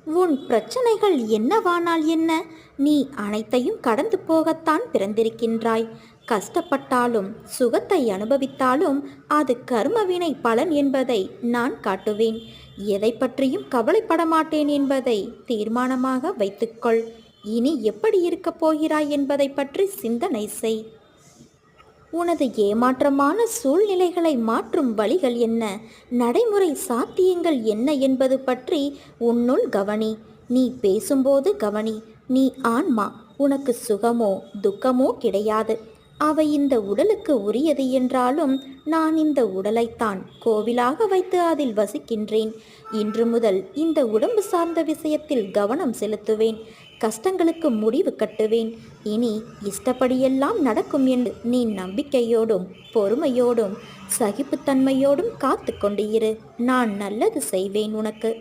உன் பிரச்சனைகள் என்னவானால் என்ன? நீ அனைத்தையும் கடந்து போகத்தான் பிறந்திருக்கின்றாய். கஷ்டப்பட்டாலும் சுகத்தை அனுபவித்தாலும் அது கர்மவினை பலன் என்பதை நான் காட்டுவேன். எதை பற்றியும் கவலைப்பட மாட்டேன் என்பதை தீர்மானமாக வைத்துக்கொள். இனி எப்படி இருக்கப் போகிறாய் என்பதை பற்றி சிந்தனை செய். உனது ஏமாற்றமான சூழ்நிலைகளை மாற்றும் வழிகள் என்ன, நடைமுறை சாத்தியங்கள் என்ன என்பது பற்றி உன்னுள் கவனி. நீ பேசும்போது கவனி. நீ ஆன்மா. உனக்கு சுகமோ துக்கமோ கிடையாது. அவை இந்த உடலுக்கு உரியது என்றாலும் நான் இந்த உடலைத்தான் கோவிலாக வைத்து அதில் வசிக்கின்றேன். இன்று முதல் இந்த உடம்பு சார்ந்த விஷயத்தில் கவனம் செலுத்துவேன். கஷ்டங்களுக்கு முடிவு கட்டுவேன். இனி இஷ்டப்படியெல்லாம் நடக்கும் என்று நீ நம்பிக்கையோடும் பொறுமையோடும் சகிப்புத்தன்மையோடும் காத்து கொண்டு இரு. நான் நல்லது செய்வேன் உனக்கு.